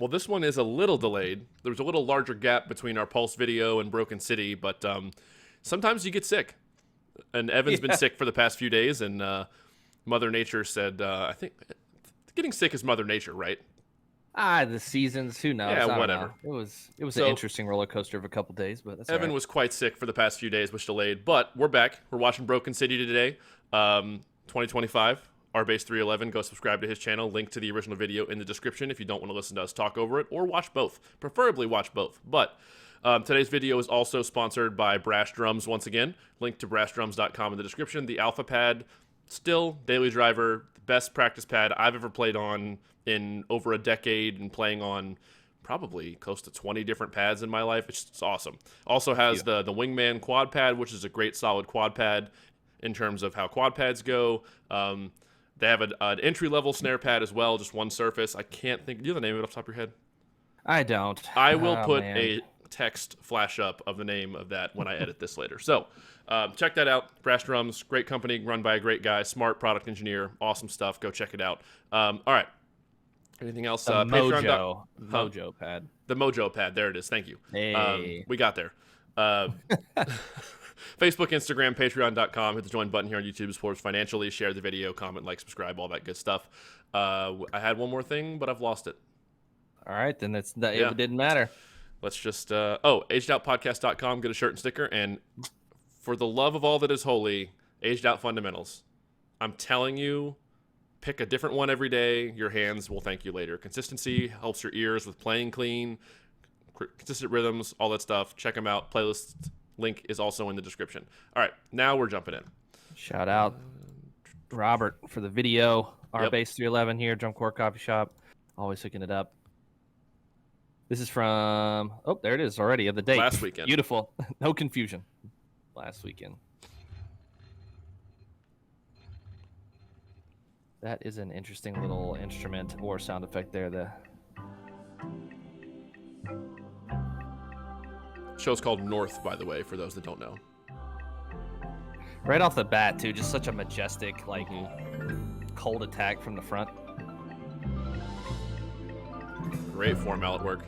Well, this one is a little delayed. There was a little larger gap between our Pulse video and Broken City, but sometimes you get sick. And Evan's been sick for the past few days, and Mother Nature said, I think getting sick is Mother Nature, right? The seasons, who knows? Yeah, I don't whatever. know. It was an interesting roller coaster of a couple days, but that's Evan was quite sick for the past few days, which delayed. But we're back. We're watching Broken City today, 2025. Rbase 311. Go subscribe to his channel. Link to the original video in the description if you don't want to listen to us talk over it, or watch both. Preferably watch both. But today's video is also sponsored by Brash Drums once again. Link to brashdrums.com in the description. The Alpha Pad, still daily driver, the best practice pad I've ever played on in over a decade, and playing on probably close to 20 different pads in my life. It's awesome. Also has the Wingman quad pad, which is a great solid quad pad in terms of how quad pads go. They have an entry-level snare pad as well, just one surface. I can't think. Do you have the name of it off the top of your head? I don't. I will put a text flash up of the name of that when I edit this later. So check that out. Brash Drums, great company, run by a great guy, smart product engineer, awesome stuff. Go check it out. All right. Anything else? The Mojo pad. The Mojo pad. There it is. Thank you. Hey. We got there. Facebook, Instagram, Patreon.com. Hit the join button here on YouTube. Support us financially. Share the video, comment, like, subscribe, all that good stuff. I had one more thing, but I've lost it. All right, then it didn't matter. Let's just agedoutpodcast.com. Get a shirt and sticker. And for the love of all that is holy, Aged Out Fundamentals. I'm telling you, pick a different one every day. Your hands will thank you later. Consistency helps your ears with playing clean, consistent rhythms, all that stuff. Check them out. Playlist link is also in the description. All right, now we're jumping in. Shout out Robert for the video. Rbase 311 here, Drum Corps Coffee Shop. Always hooking it up. This is from, there it is already, of the date. Last weekend. Beautiful. No confusion. Last weekend. That is an interesting little instrument or sound effect there. The show's called North, by the way, for those that don't know. Right off the bat, too, just such a majestic, cold attack from the front. Great form mallet work.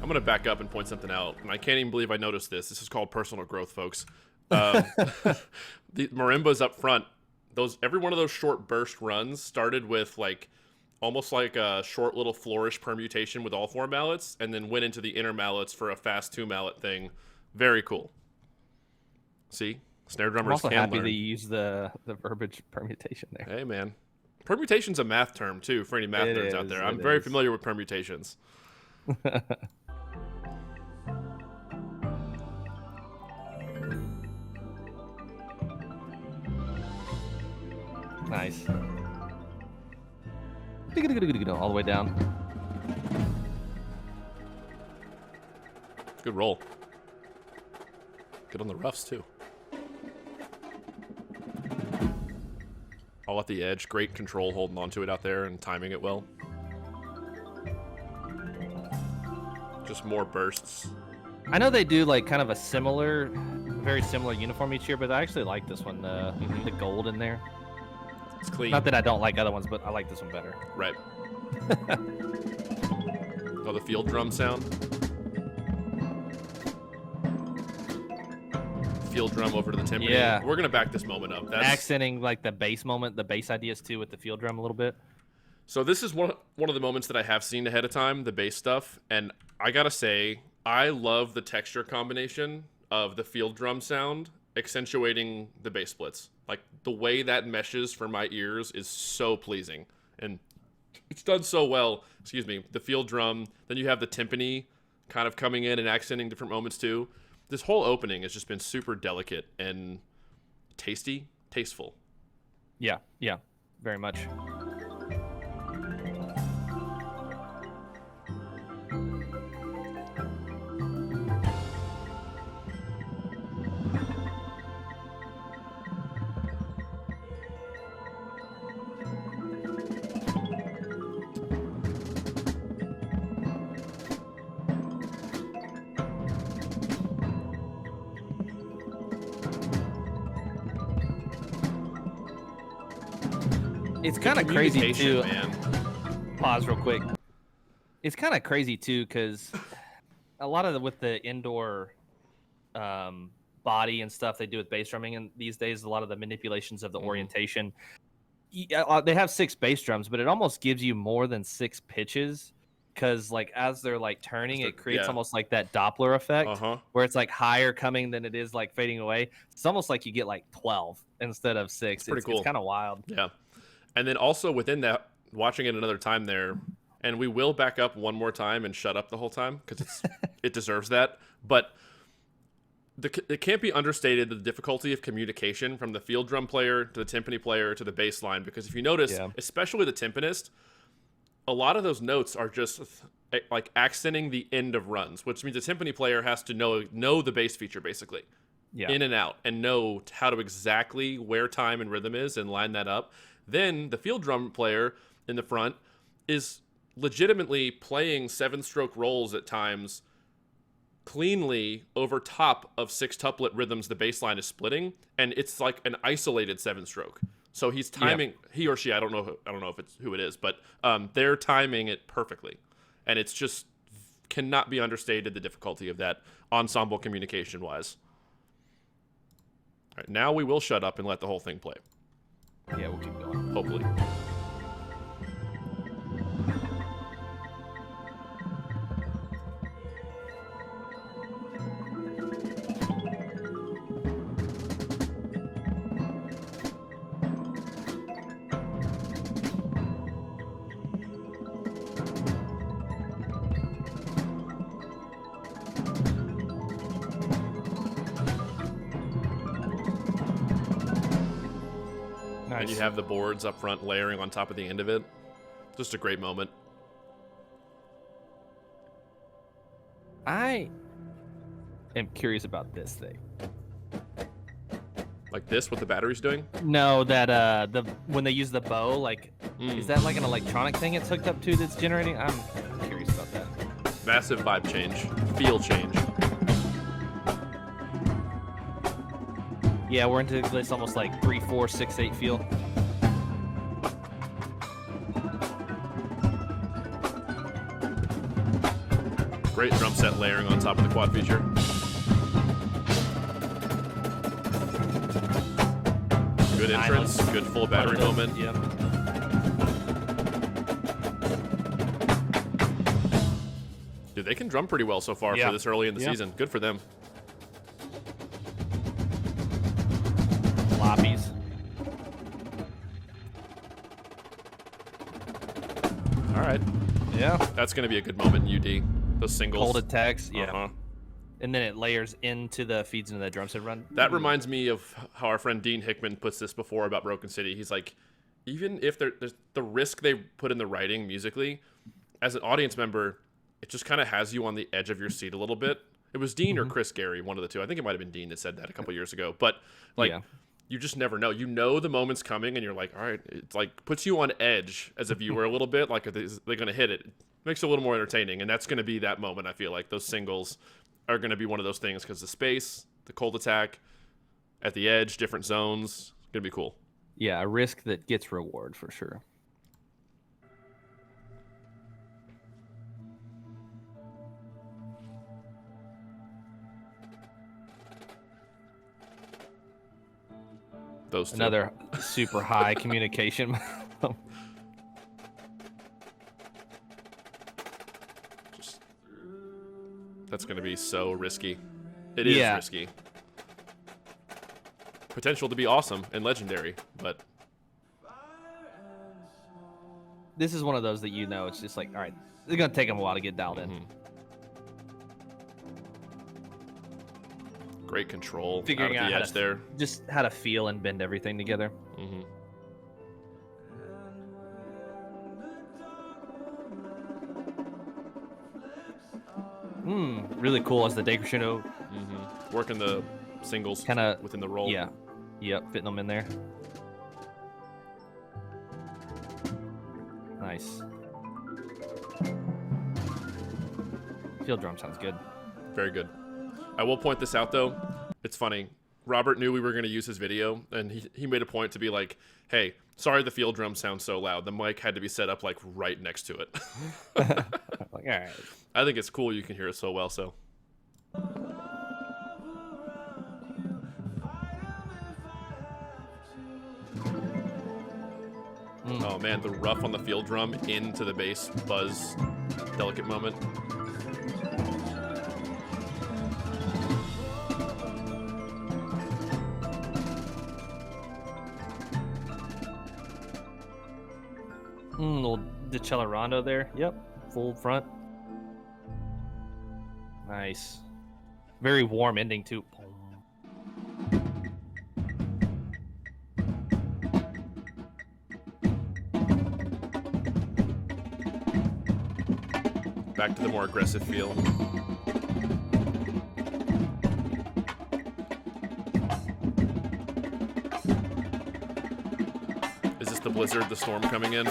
I'm going to back up and point something out, and I can't even believe I noticed this. This is called personal growth, folks. The marimbas up front, every one of those short burst runs started with almost like a short little flourish permutation with all four mallets, and then went into the inner mallets for a fast 2-mallet thing. Very cool. See? Snare drummers I'm also can happy learn. to use the verbiage permutation there. Hey, man. Permutation's a math term, too, for any math nerds out there. I'm very familiar with permutations. Nice. All the way down. Good roll. Good on the roughs, too. All at the edge. Great control holding onto it out there and timing it well. Just more bursts. I know they do kind of a very similar uniform each year, but I actually like this one, the gold in there. It's clean. Not that I don't like other ones, but I like this one better. Right. Oh, the field drum sound. Field drum over to the timpani. Yeah. We're going to back this moment up. That's accenting the bass moment, the bass ideas too with the field drum a little bit. So this is one of the moments that I have seen ahead of time, the bass stuff. And I got to say, I love the texture combination of the field drum sound accentuating the bass splits. The way that meshes for my ears is so pleasing. And it's done so well. Excuse me. The field drum, then you have the timpani kind of coming in and accenting different moments too. This whole opening has just been super delicate and tasteful. Yeah, very much. It's kind of crazy too. Man. Pause real quick. It's kind of crazy too because a lot of with the indoor body and stuff they do with bass drumming, and these days a lot of the manipulations of the orientation. They have 6 bass drums, but it almost gives you more than 6 pitches because like as they're like turning, it creates almost like that Doppler effect where it's like higher coming than it is like fading away. It's almost like you get like 12 instead of 6. Pretty cool. It's kind of wild. Yeah. And then also within that, watching it another time there, and we will back up one more time and shut up the whole time because it deserves that. But it can't be understated the difficulty of communication from the field drum player to the timpani player to the bass line, because if you notice, especially the timpanist, a lot of those notes are just like accenting the end of runs, which means the timpani player has to know the bass feature basically, in and out, and know how to exactly where time and rhythm is and line that up. Then the field drum player in the front is legitimately playing 7-stroke rolls at times cleanly over top of 6 tuplet rhythms the bass line is splitting, and it's like an isolated 7-stroke. So he's timing he or she, I don't know if it's who it is, but they're timing it perfectly. And it's just cannot be understated the difficulty of that ensemble communication wise. All right, now we will shut up and let the whole thing play. Yeah, we'll keep going. Hopefully. And you have the boards up front layering on top of the end of it. Just a great moment. I am curious about this thing. Like this, what the battery's doing? No, that when they use the bow, like is that like an electronic thing it's hooked up to that's generating? I'm curious about that. Massive vibe change, feel change. Yeah, we're into this almost like 3, 4, 6, 8 feel. Great drum set layering on top of the quad feature. Good entrance, good full battery moment. Yep. Dude, they can drum pretty well so far for this early in the season. Good for them. Floppies. All right. Yeah. That's going to be a good moment in UD. Those singles. Cold attacks. Yeah. And then it layers into feeds into the drum set run. That reminds me of how our friend Dean Hickman puts this before about Broken City. He's like, even if there's the risk they put in the writing musically, as an audience member, it just kind of has you on the edge of your seat a little bit. It was Dean or Chris Gary, one of the two. I think it might have been Dean that said that a couple years ago. But like, you just never know. You know the moment's coming, and you're like, all right. It's like puts you on edge as a viewer a little bit. Like, are they going to hit it? Makes it a little more entertaining, and that's going to be that moment. I feel like those singles are going to be one of those things because the space, the cold attack, at the edge, different zones, going to be cool. Yeah, a risk that gets reward for sure. Those two. Another super high communication. That's going to be so risky. It is risky. Potential to be awesome and legendary, but this is one of those that it's just like, all right, it's going to take them a while to get dialed in. Great control. Figuring out out the edge there. Just how to feel and bend everything together. Really cool as the decrescendo. Working the singles kind of within the roll. Yeah. Yep, fitting them in there. Nice. Field drum sounds good. Very good. I will point this out though. It's funny. Robert knew we were going to use his video, and he made a point to be like, hey, sorry the field drum sounds so loud. The mic had to be set up like right next to it. Like, all right. I think it's cool you can hear it so well, so. Oh man, the rough on the field drum into the bass buzz, delicate moment. Little Decelerato there. Yep, full front. Nice. Very warm ending too. Back to the more aggressive feel. Is this the blizzard, the storm coming in?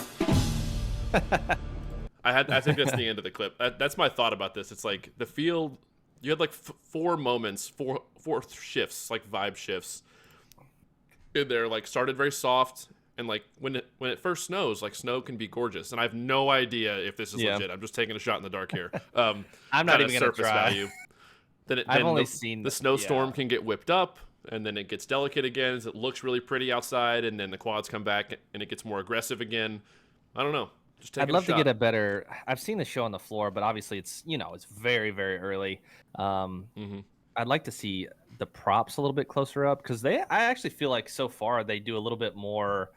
I think that's the end of the clip. That's my thought about this. It's like the field. You had like four moments, four shifts, like vibe shifts in there. Like started very soft, and like when it first snows, like snow can be gorgeous. And I have no idea if this is legit. I'm just taking a shot in the dark here. I'm not even gonna try. Value. I've only seen the snowstorm can get whipped up, and then it gets delicate again. As it looks really pretty outside, and then the quads come back, and it gets more aggressive again. I don't know. I'd love to get a better. I've seen the show on the floor, but obviously it's it's very very early. I'd like to see the props a little bit closer up because I actually feel like so far they do a little bit more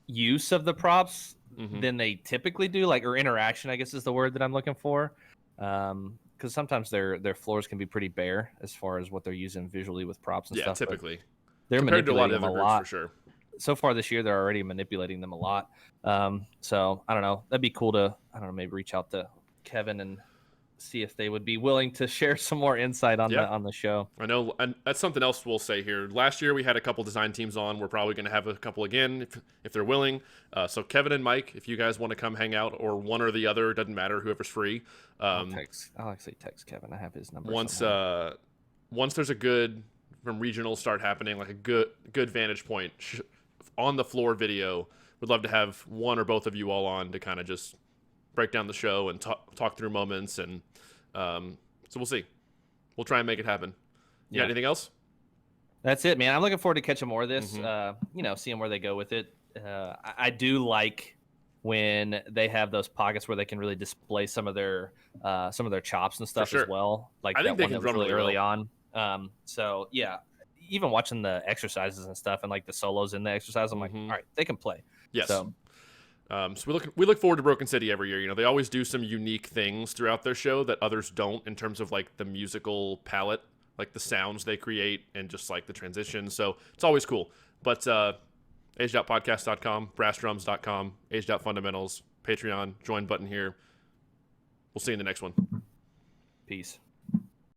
use of the props than they typically do, like, or interaction, I guess is the word that I'm looking for. Because sometimes their floors can be pretty bare as far as what they're using visually with props and stuff. Yeah, typically. They're compared to a lot manipulating of them other a lot. groups, for sure. So far this year, they're already manipulating them a lot. So I don't know. That'd be cool to, maybe reach out to Kevin and see if they would be willing to share some more insight on the show. I know, and that's something else we'll say here. Last year we had a couple design teams on. We're probably going to have a couple again if they're willing. So Kevin and Mike, if you guys want to come hang out, or one or the other, doesn't matter, whoever's free. I'll actually text Kevin. I have his number. Once there's a good from regionals start happening, like a good vantage point on the floor video, would love to have one or both of you all on to kind of just break down the show and talk through moments, and so we'll see. We'll try and make it happen. You got anything else? That's it, man. I'm looking forward to catching more of this. Seeing where they go with it. I do like when they have those pockets where they can really display some of their chops and stuff as well. Like I think that one that was really early on. So yeah, even watching the exercises and stuff and like the solos in the exercise, I'm like, all right, they can play. Yes. So we look forward to Broken City every year. You know, they always do some unique things throughout their show that others don't in terms of like the musical palette, like the sounds they create and just like the transitions. So it's always cool. But aged-out-podcast.com, brashdrums.com, Aged Out Fundamentals, Patreon, join button here. We'll see you in the next one. Peace.